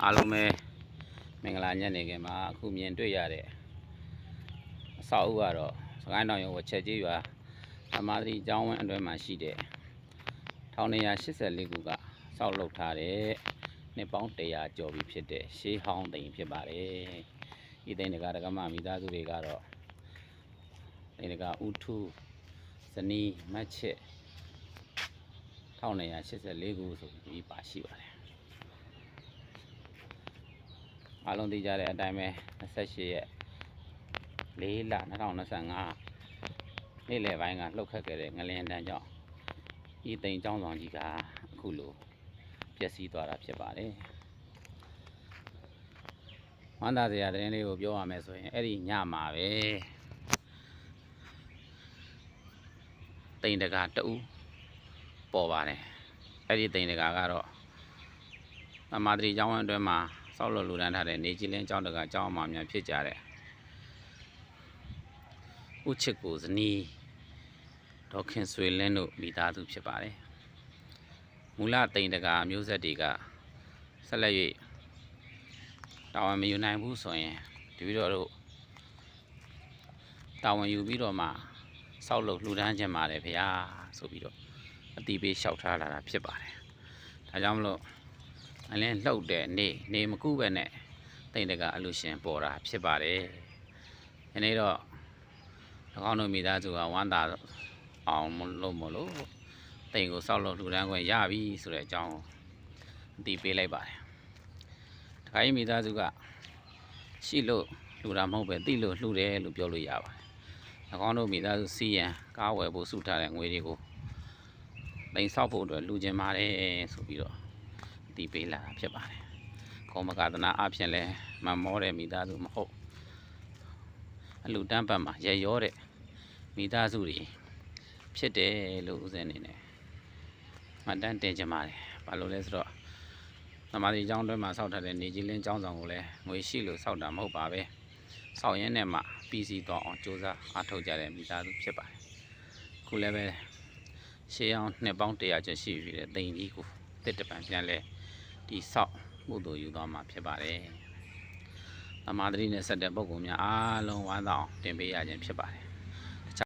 အားလုံးပဲမင်္ဂလာညနေခင်းမှာအခုမြင်တွေ့ရတဲ့အဆောက်အဦကတော့စကိုင်းတောင်ရုံဝချက်ကြီးရွာဓမ္မသတိကျောင်းဝင်းအတွင်းမှာရှိတဲ့1984ခုကဆောက်လုပ်ထားတဲ့နှစ်ပေါင်း100ကျော်ပြီဖြစ်တဲ့ရှေးဟောင်းသိမ်ဖြစ်ပါတယ်။ဒီသိမ်တကာဒကမမိသားစုတွေကတော့သိမ်တကာဦးထူးဇနီးမတ်ချက်1984ခုဆိုပြီးပါရှိပါတယ်။အားလုံးသိကြတဲ့အတိုင်းပဲ28ရက်4လ2025နေ့လယ်ပိုင်းကလှုပ်ခတ်ခဲ့တဲ့ငလျင်တန်းကြောင့်ဤသိမ်ကျောင်းဆောင်ကြီးကအခုလိုပျက်စီးသွားတာဖြစ်ပါတယ်။ဝမ်းသာစရာသတင်းလေးကိုပြောရမယ်ဆိုရင်အဲ့ဒီညမှာပဲသိမ်တကာတူပေါ်ပါတယ်။အဲ့ဒီသိမ်တကာကတော့သမာဓိကျောင်းအတွင်းမှာဆောက်လုပ်လူတန်းထားတဲ့နေကြီးလင်းကျောင်းတကာကျောင်းအမများဖြစ်ကြတဲ့ဦးချစ်ကိုဇနီးဒေါခင်ဆွေလင်းတို့မိသားစုဖြစ်ပါတယ်။မူလသိမ်တကာမျိုးဆက်တွေကဆက်လက်၍တာဝန်မယူနိုင်ဘူးဆိုရင်ဒီပြီးတော့တာဝန်ယူပြီးတော့မှဆောက်လုပ်လှူဒန်းခြင်းပါတယ်ဗျာဆိုပြီးတော့အတိပေးလျှောက်ထားလာတာဖြစ်ပါတယ်။ဒါကြောင့်မလို့အလင်းလှုပ်တဲ့နေမကူပဲနဲ့သိမ်တကာအလူရှင်ပေါ်တာဖြစ်ပါတယ်။ဒီနေ့တော့၎င်းတို့မိသားစုကဝမ်းသာအောင်မလို့သိမ်ကိုဆောက်လုပ်လှူဒန်းခွင့်ရပြီဆိုတဲ့အကြောင်းအသိပေးလိုက်ပါတယ်။တခါကြီးမိသားစုကရှိလို့လှူတာမဟုတ်ပဲသိလို့လှူတယ်လို့ပြောလို့ရပါတယ်။၎င်းတို့မိသားစုစီးရန်ကားဝယ်ဖို့စုထားတဲ့ငွေတွေကိုသိမ်ဆောက်ဖို့အတွက်လှူခြင်းပါတယ်ဆိုပြီးတော့အသိပေးလာတာဖြစ်ပါတယ်။ခေါမကသနာအဖြစ်လဲမမောတဲ့မိသားစုမဟုတ်အလူတန်းပတ်မှာရရောတဲ့မိသားစုတွေဖြစ်တယ်လို့ဦးဇင်းအနေနဲ့မှတ်တမ်းတင်ကြပါတယ်။ဘာလို့လဲဆိုတော့သမာဓိကျောင်းတွင်းမှာဆောက်ထားတဲ့နေကြီးလင်းကျောင်းဆောင်ကိုလည်းငွေရှိလို့ဆောက်တာမဟုတ်ပါပဲ။ဆောက်ရင်းနဲ့မှပြီးစီးသွားအောင်စူးစမ်းအားထုတ်ကြတဲ့မိသားစုဖြစ်ပါတယ်။ခုလည်းပဲရှေးအောင်နှစ်ပေါင်း100ကျော်ရှိပြီတဲ့သိမ်ကြီးကိုတစ်တပံပြန်လဲဒီဆောက်မှုတို့ယူသွားမှာဖြစ်ပါတယ်။သမာဓိနဲ့ဆက်တဲ့ပုဂ္ဂိုလ်များအားလုံးဝမ်းသာအောင်တင်ပေးရခြင်းဖြစ်ပါတယ်။